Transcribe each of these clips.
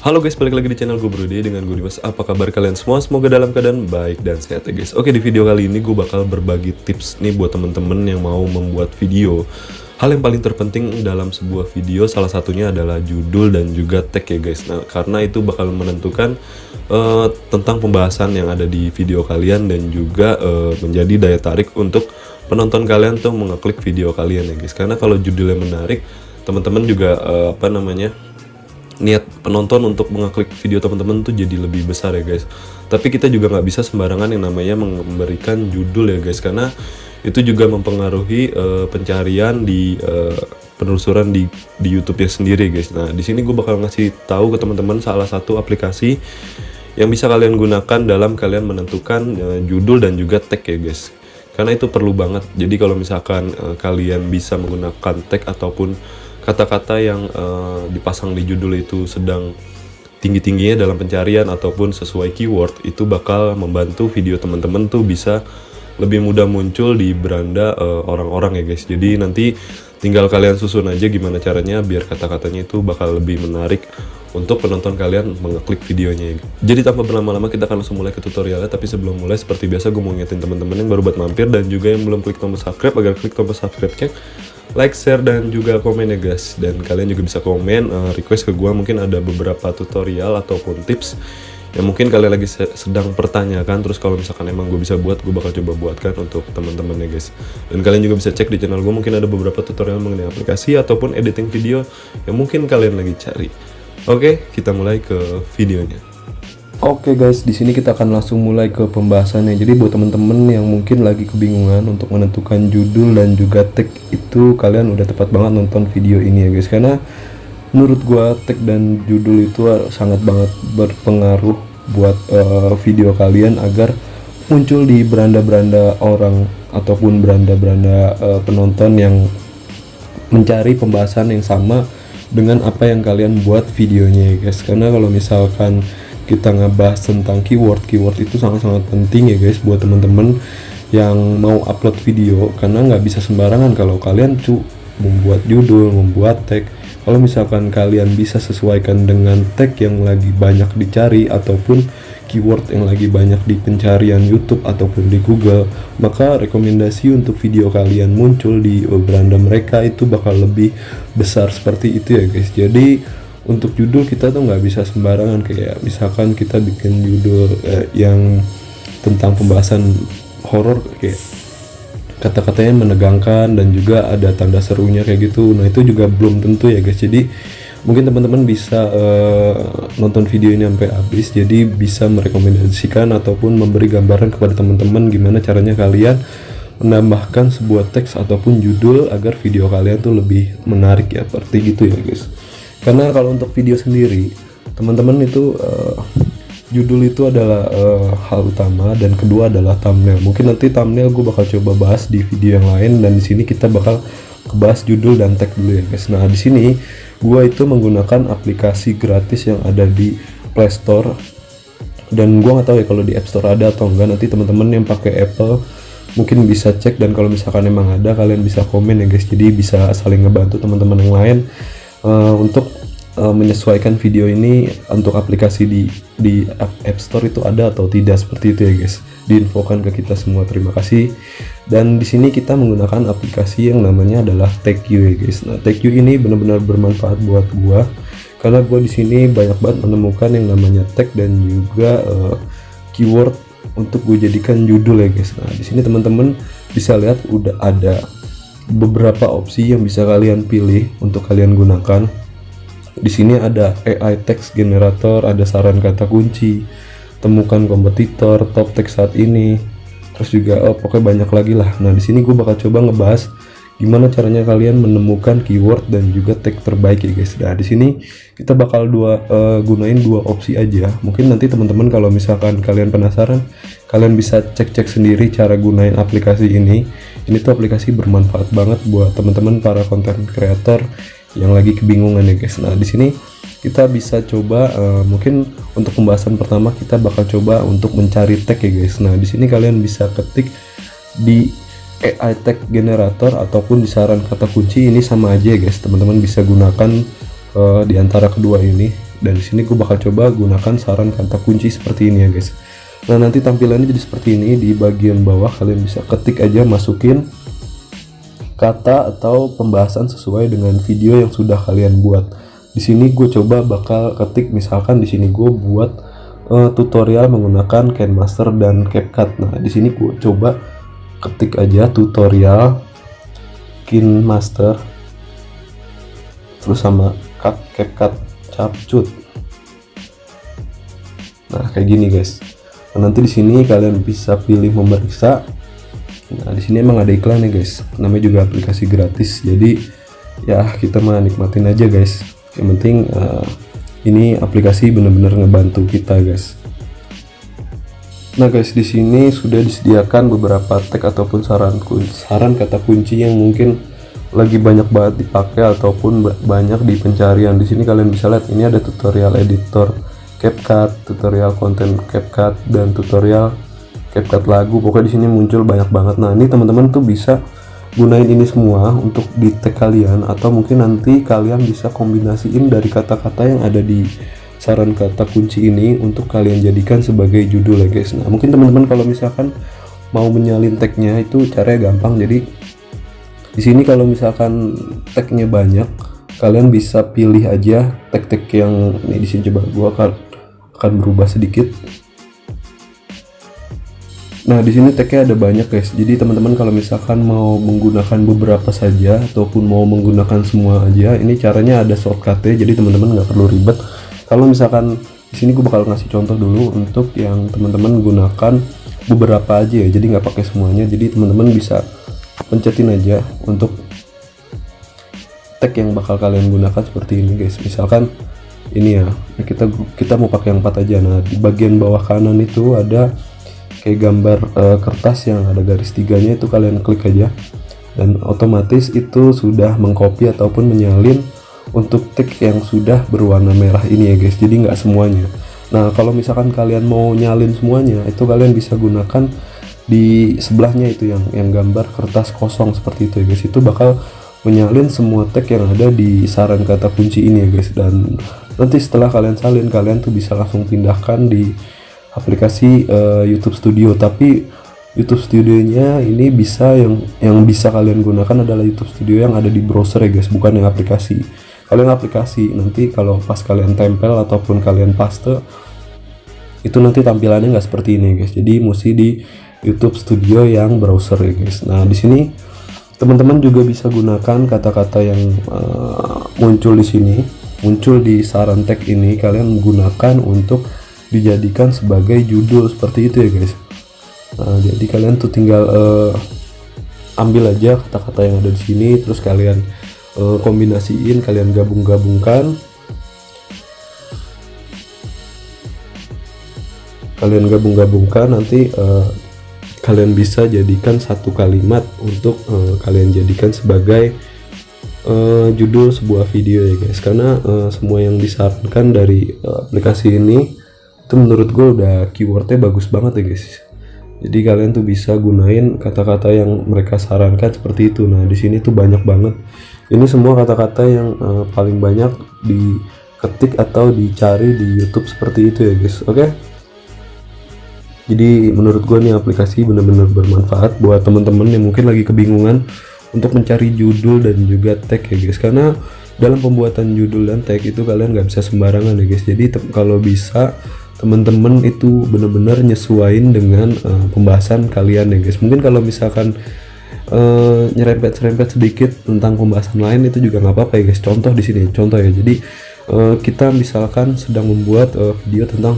Halo guys, balik lagi di channel gue Brody dengan gue Dimas. Apa kabar kalian semua? Semoga dalam keadaan baik dan sehat ya guys. Oke, di video kali ini gue bakal berbagi tips nih buat temen-temen yang mau membuat video. Hal yang paling terpenting dalam sebuah video salah satunya adalah judul dan juga tag ya guys. Nah, karena itu bakal menentukan tentang pembahasan yang ada di video kalian dan juga menjadi daya tarik untuk penonton kalian tuh mengeklik video kalian ya guys. Karena kalau judulnya menarik, teman-teman juga niat penonton untuk mengeklik video teman-teman tuh jadi lebih besar ya guys. Tapi kita juga nggak bisa sembarangan yang namanya memberikan judul ya guys, karena itu juga mempengaruhi pencarian di penelusuran di YouTube ya sendiri guys. Nah, di sini gue bakal ngasih tahu ke teman-teman salah satu aplikasi yang bisa kalian gunakan dalam kalian menentukan judul dan juga tag ya guys. Karena itu perlu banget. Jadi kalau misalkan kalian bisa menggunakan tag ataupun kata-kata yang dipasang di judul itu sedang tinggi-tingginya dalam pencarian ataupun sesuai keyword, itu bakal membantu video teman-teman tuh bisa lebih mudah muncul di beranda orang-orang ya guys. Jadi nanti tinggal kalian susun aja gimana caranya biar kata-katanya itu bakal lebih menarik untuk penonton kalian mengeklik videonya. Jadi tanpa berlama-lama kita akan langsung mulai ke tutorialnya. Tapi sebelum mulai, seperti biasa gue mau ngingetin teman-teman yang baru buat mampir dan juga yang belum klik tombol subscribe agar klik tombol subscribe-nya, like, share, dan juga komen ya guys. Dan kalian juga bisa komen request ke gue, mungkin ada beberapa tutorial ataupun tips yang mungkin kalian lagi sedang pertanyakan. Terus kalau misalkan emang gue bisa buat, gue bakal coba buatkan untuk teman-teman ya guys. Dan kalian juga bisa cek di channel gue, mungkin ada beberapa tutorial mengenai aplikasi ataupun editing video yang mungkin kalian lagi cari. Oke, kita mulai ke videonya. Oke guys, di sini kita akan langsung mulai ke pembahasannya. Jadi buat temen-temen yang mungkin lagi kebingungan untuk menentukan judul dan juga tag, itu kalian udah tepat banget nonton video ini ya guys. Karena menurut gua tag dan judul itu sangat banget berpengaruh buat video kalian agar muncul di beranda-beranda orang ataupun beranda-beranda penonton yang mencari pembahasan yang sama dengan apa yang kalian buat videonya ya guys. Karena kalau misalkan kita ngebahas tentang keyword itu sangat-sangat penting ya guys buat teman-teman yang mau upload video, karena nggak bisa sembarangan kalau kalian membuat judul, membuat tag. Kalau misalkan kalian bisa sesuaikan dengan tag yang lagi banyak dicari ataupun keyword yang lagi banyak di pencarian YouTube ataupun di Google, maka rekomendasi untuk video kalian muncul di beranda mereka itu bakal lebih besar seperti itu ya guys. Jadi untuk judul kita tuh nggak bisa sembarangan, kayak misalkan kita bikin judul yang tentang pembahasan horor, kayak kata-katanya menegangkan dan juga ada tanda serunya kayak gitu. Nah itu juga belum tentu ya guys. Jadi mungkin teman-teman bisa nonton video ini sampai habis, jadi bisa merekomendasikan ataupun memberi gambaran kepada teman-teman gimana caranya kalian menambahkan sebuah teks ataupun judul agar video kalian tuh lebih menarik ya, seperti gitu ya guys. Karena kalau untuk video sendiri, teman-teman itu judul itu adalah hal utama, dan kedua adalah thumbnail. Mungkin nanti thumbnail gue bakal coba bahas di video yang lain, dan di sini kita bakal bahas judul dan tag dulu ya guys. Nah di sini gue itu menggunakan aplikasi gratis yang ada di Play Store, dan gue nggak tahu ya kalau di App Store ada atau enggak. Nanti teman-teman yang pakai Apple mungkin bisa cek, dan kalau misalkan emang ada kalian bisa komen ya guys. Jadi bisa saling ngebantu teman-teman yang lain untuk menyesuaikan video ini untuk aplikasi di App Store itu ada atau tidak, seperti itu ya guys. Diinfokan ke kita semua, terima kasih. Dan di sini kita menggunakan aplikasi yang namanya adalah TagU ya guys. Nah TagU ini benar-benar bermanfaat buat gua, karena gua di sini banyak banget menemukan yang namanya tag dan juga keyword untuk gue jadikan judul ya guys. Nah di sini teman-teman bisa lihat udah ada beberapa opsi yang bisa kalian pilih untuk kalian gunakan. Di sini ada AI text generator, ada saran kata kunci, temukan kompetitor, top text saat ini, terus juga pokoknya banyak lagi lah. Nah di sini gue bakal coba ngebahas gimana caranya kalian menemukan keyword dan juga tag terbaik ya guys. Nah di sini kita bakal gunain dua opsi aja. Mungkin nanti teman-teman kalau misalkan kalian penasaran, kalian bisa cek-cek sendiri cara gunain aplikasi ini. Ini tuh aplikasi bermanfaat banget buat teman-teman para content creator yang lagi kebingungan ya guys. Nah di sini kita bisa coba mungkin untuk pembahasan pertama kita bakal coba untuk mencari tag ya guys. Nah di sini kalian bisa ketik di AI tag generator ataupun di saran kata kunci, ini sama aja ya guys. Teman-teman bisa gunakan di antara kedua ini. Dan di sini gue bakal coba gunakan saran kata kunci seperti ini ya guys. Nah nanti tampilannya jadi seperti ini. Di bagian bawah kalian bisa ketik aja, masukin kata atau pembahasan sesuai dengan video yang sudah kalian buat. Di sini gue coba bakal ketik, misalkan di sini gue buat tutorial menggunakan KineMaster dan CapCut. Nah di sini gue coba ketik aja tutorial KineMaster terus sama CapCut capcut. Nah kayak gini guys. Nah, nanti di sini kalian bisa pilih memeriksa. Nah di sini emang ada iklan ya guys, namanya juga aplikasi gratis, jadi ya kita mah nikmatin aja guys. Yang penting ini aplikasi bener-bener ngebantu kita guys. Nah guys, di sini sudah disediakan beberapa tag ataupun saran kata kunci yang mungkin lagi banyak banget dipakai ataupun banyak di pencarian. Di sini kalian bisa lihat ini ada tutorial editor CapCut, tutorial konten CapCut, dan tutorial CapCut lagu. Pokoknya di sini muncul banyak banget. Nah ini teman-teman tuh bisa gunain ini semua untuk di tag kalian, atau mungkin nanti kalian bisa kombinasiin dari kata-kata yang ada di saran kata kunci ini untuk kalian jadikan sebagai judul ya guys. Nah mungkin teman-teman kalau misalkan mau menyalin tagnya itu caranya gampang. Jadi di sini kalau misalkan tagnya banyak, kalian bisa pilih aja tag-tag yang ini. Di sini coba gua akan berubah sedikit. Nah di sini tagnya ada banyak guys, jadi teman-teman kalau misalkan mau menggunakan beberapa saja ataupun mau menggunakan semua aja, ini caranya ada shortcutnya, jadi teman-teman nggak perlu ribet. Kalau misalkan di sini gue bakal ngasih contoh dulu untuk yang teman-teman gunakan beberapa aja ya, jadi nggak pakai semuanya. Jadi teman-teman bisa pencetin aja untuk tag yang bakal kalian gunakan seperti ini guys. Misalkan ini ya, kita mau pakai yang 4 aja. Nah di bagian bawah kanan itu ada kayak gambar kertas yang ada garis tiganya, itu kalian klik aja dan otomatis itu sudah mengcopy ataupun menyalin untuk tag yang sudah berwarna merah ini ya guys, jadi nggak semuanya. Nah kalau misalkan kalian mau nyalin semuanya, itu kalian bisa gunakan di sebelahnya itu yang gambar kertas kosong seperti itu ya guys, itu bakal menyalin semua tag yang ada di saran kata kunci ini ya guys. Dan nanti setelah kalian salin, kalian tuh bisa langsung pindahkan di aplikasi YouTube Studio. Tapi YouTube Studionya ini bisa yang bisa kalian gunakan adalah YouTube Studio yang ada di browser ya guys, bukan yang aplikasi. Kalian aplikasi nanti kalau pas kalian tempel ataupun kalian paste, itu nanti tampilannya nggak seperti ini guys. Jadi mesti di YouTube Studio yang browser ya guys. Nah di sini teman-teman juga bisa gunakan kata-kata yang muncul di sini, muncul di saran tag ini, kalian gunakan untuk dijadikan sebagai judul seperti itu ya guys. Nah, jadi kalian tuh tinggal ambil aja kata-kata yang ada di sini, terus kalian kombinasiin, kalian gabung-gabungkan, nanti kalian bisa jadikan satu kalimat untuk kalian jadikan sebagai judul sebuah video ya guys. Karena semua yang disarankan dari aplikasi ini itu menurut gue udah keywordnya bagus banget ya guys. Jadi kalian tuh bisa gunain kata-kata yang mereka sarankan seperti itu. Nah di sini tuh banyak banget. Ini semua kata-kata yang paling banyak diketik atau dicari di YouTube seperti itu ya guys. Oke. Jadi menurut gue nih aplikasi bener-bener bermanfaat buat temen-temen yang mungkin lagi kebingungan untuk mencari judul dan juga tag ya guys. Karena dalam pembuatan judul dan tag itu kalian nggak bisa sembarangan ya guys. Jadi kalau bisa teman-teman itu benar-benar nyesuaiin dengan pembahasan kalian ya guys. Mungkin kalau misalkan nyerempet sedikit tentang pembahasan lain itu juga nggak apa-apa ya guys. Contoh di sini, contoh ya. Jadi kita misalkan sedang membuat video tentang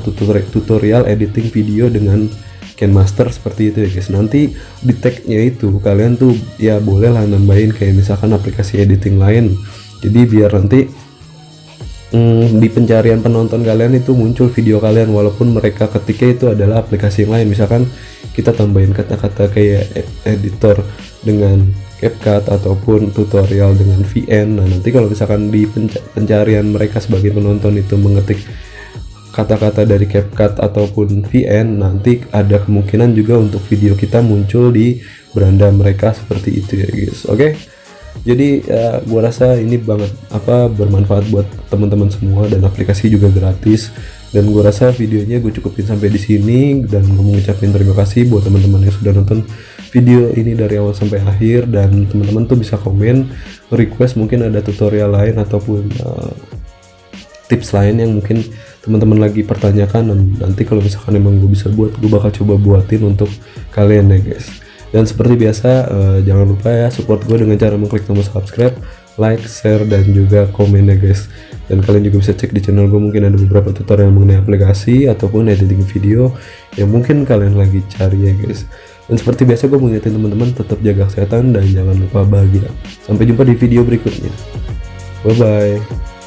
tutorial editing video dengan KineMaster seperti itu ya guys. Nanti di tagnya itu kalian tuh ya boleh lah nambahin kayak misalkan aplikasi editing lain. Jadi biar nanti di pencarian penonton kalian itu muncul video kalian walaupun mereka ketiknya itu adalah aplikasi yang lain. Misalkan kita tambahin kata-kata kayak editor dengan CapCut ataupun tutorial dengan VN. Nah nanti kalau misalkan di pencarian mereka sebagai penonton itu mengetik kata-kata dari CapCut ataupun VN, nanti ada kemungkinan juga untuk video kita muncul di beranda mereka seperti itu ya guys. Oke. Jadi ya, gua rasa ini banget bermanfaat buat teman-teman semua, dan aplikasi juga gratis. Dan gua rasa videonya gue cukupin sampai di sini, dan gue mau ngucapin terima kasih buat teman-teman yang sudah nonton video ini dari awal sampai akhir. Dan teman-teman tuh bisa komen, request mungkin ada tutorial lain ataupun tips lain yang mungkin teman-teman lagi pertanyakan, dan nanti kalau misalkan emang gue bisa buat, gue bakal coba buatin untuk kalian ya guys. Dan seperti biasa, jangan lupa ya support gue dengan cara mengklik tombol subscribe, like, share, dan juga komen ya guys. Dan kalian juga bisa cek di channel gue, mungkin ada beberapa tutorial mengenai aplikasi ataupun editing video yang mungkin kalian lagi cari ya guys. Dan seperti biasa gue mengingatkan teman-teman tetap jaga kesehatan dan jangan lupa bahagia. Sampai jumpa di video berikutnya. Bye bye.